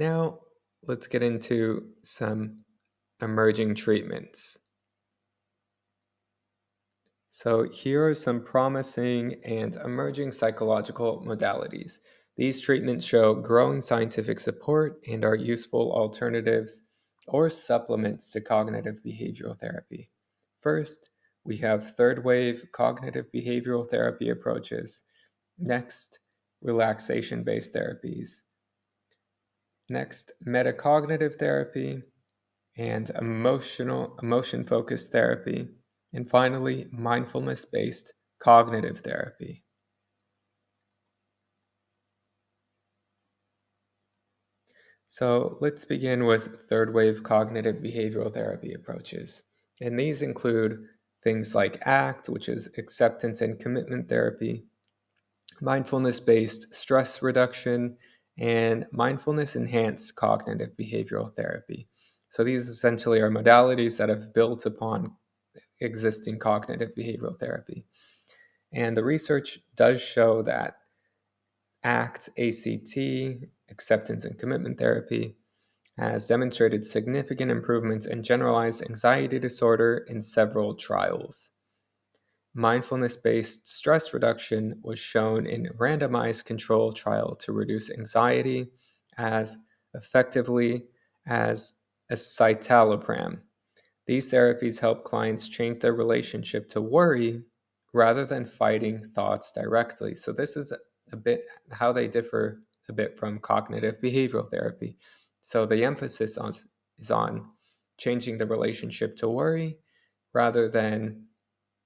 Now, let's get into some emerging treatments. So here are some promising and emerging psychological modalities. These treatments show growing scientific support and are useful alternatives or supplements to cognitive behavioral therapy. First, we have third wave cognitive behavioral therapy approaches. Next, relaxation-based therapies. Next, metacognitive therapy and emotion-focused therapy. And finally, mindfulness-based cognitive therapy. So let's begin with third wave cognitive behavioral therapy approaches. And these include things like ACT, which is acceptance and commitment therapy, mindfulness-based stress reduction, and mindfulness-enhanced cognitive behavioral therapy. So these essentially are modalities that have built upon existing cognitive behavioral therapy. And the research does show that ACT, acceptance and commitment therapy, has demonstrated significant improvements in generalized anxiety disorder in several trials. Mindfulness-based stress reduction was shown in a randomized control trial to reduce anxiety as effectively as escitalopram. These therapies help clients change their relationship to worry rather than fighting thoughts directly. So this is a bit how they differ a bit from cognitive behavioral therapy. So the emphasis is on changing the relationship to worry rather than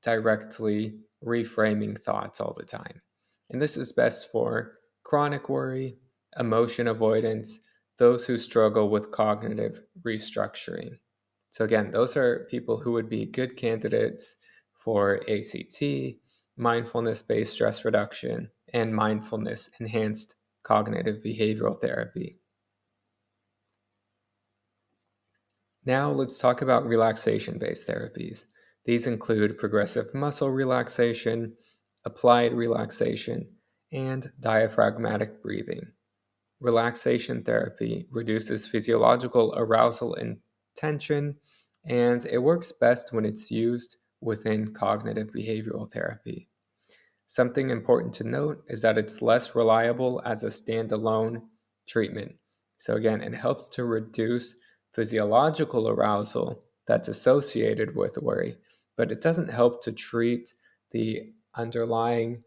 directly reframing thoughts all the time. And this is best for chronic worry, emotion avoidance, those who struggle with cognitive restructuring. So again, those are people who would be good candidates for ACT, mindfulness-based stress reduction, and mindfulness-enhanced cognitive behavioral therapy. Now let's talk about relaxation-based therapies. These include progressive muscle relaxation, applied relaxation, and diaphragmatic breathing. Relaxation therapy reduces physiological arousal and tension, and it works best when it's used within cognitive behavioral therapy. Something important to note is that it's less reliable as a standalone treatment. So again, it helps to reduce physiological arousal that's associated with worry, but it doesn't help to treat the underlying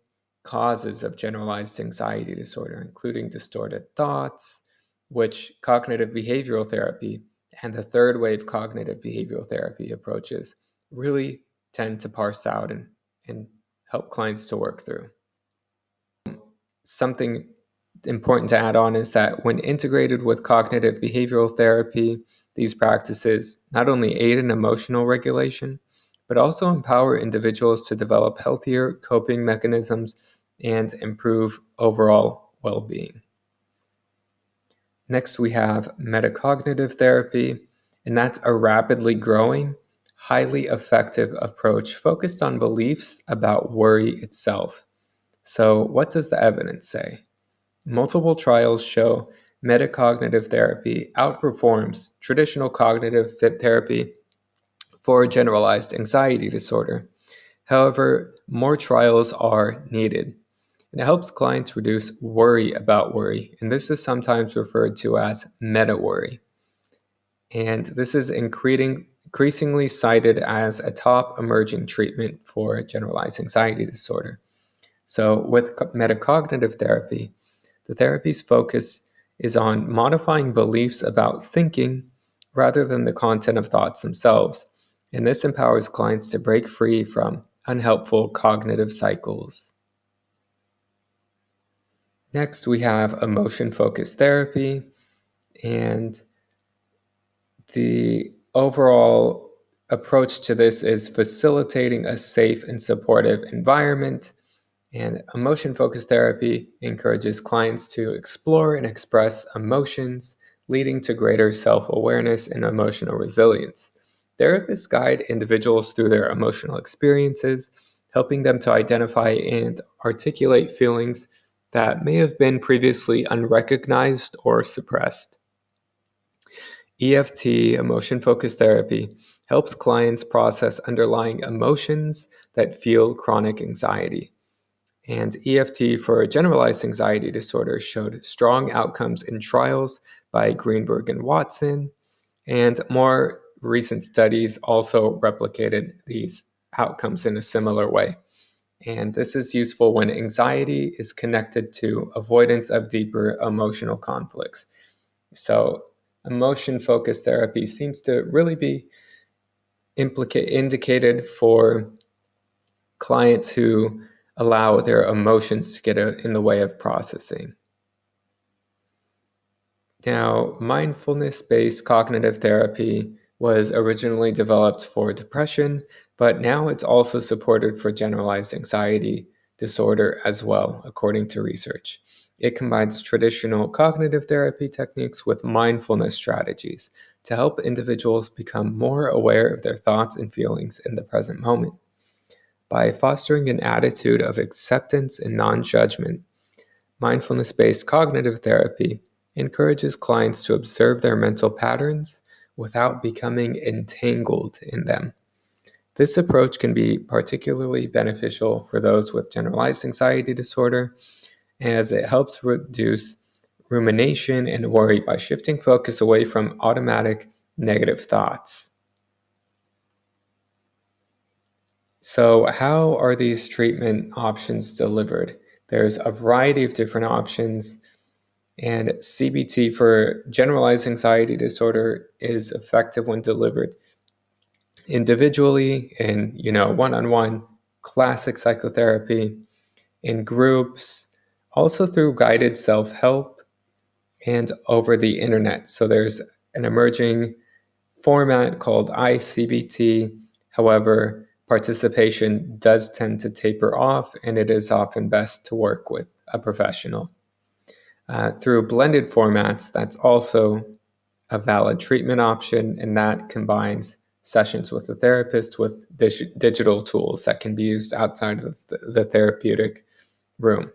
causes of generalized anxiety disorder, including distorted thoughts, which cognitive behavioral therapy and the third wave cognitive behavioral therapy approaches really tend to parse out and help clients to work through. Something important to add on is that when integrated with cognitive behavioral therapy, these practices not only aid in emotional regulation, but also empower individuals to develop healthier coping mechanisms and improve overall well-being. Next, we have metacognitive therapy, and that's a rapidly growing, highly effective approach focused on beliefs about worry itself. So, what does the evidence say? Multiple trials show metacognitive therapy outperforms traditional cognitive therapy for generalized anxiety disorder. However, more trials are needed. And it helps clients reduce worry about worry, and this is sometimes referred to as meta-worry. And this is increasingly cited as a top emerging treatment for generalized anxiety disorder. So with metacognitive therapy, the therapy's focus is on modifying beliefs about thinking rather than the content of thoughts themselves. And this empowers clients to break free from unhelpful cognitive cycles. Next, we have emotion-focused therapy, and the overall approach to this is facilitating a safe and supportive environment. And emotion-focused therapy encourages clients to explore and express emotions, leading to greater self-awareness and emotional resilience. Therapists guide individuals through their emotional experiences, helping them to identify and articulate feelings that may have been previously unrecognized or suppressed. EFT, emotion-focused therapy, helps clients process underlying emotions that fuel chronic anxiety. And EFT for generalized anxiety disorder showed strong outcomes in trials by Greenberg and Watson, and more recent studies also replicated these outcomes in a similar way. And this is useful when anxiety is connected to avoidance of deeper emotional conflicts. So, emotion focused therapy seems to really be indicated for clients who allow their emotions to get in the way of processing. Now, mindfulness-based cognitive therapy was originally developed for depression, but now it's also supported for generalized anxiety disorder as well, according to research. It combines traditional cognitive therapy techniques with mindfulness strategies to help individuals become more aware of their thoughts and feelings in the present moment. By fostering an attitude of acceptance and non-judgment, mindfulness-based cognitive therapy encourages clients to observe their mental patterns without becoming entangled in them. This approach can be particularly beneficial for those with generalized anxiety disorder, as it helps reduce rumination and worry by shifting focus away from automatic negative thoughts. So, how are these treatment options delivered? There's a variety of different options. And CBT for generalized anxiety disorder is effective when delivered individually in, one-on-one classic psychotherapy, in groups, also through guided self-help and over the internet. So there's an emerging format called iCBT. However, participation does tend to taper off, and it is often best to work with a professional. Through blended formats, that's also a valid treatment option, and that combines sessions with a therapist with digital tools that can be used outside of the therapeutic room.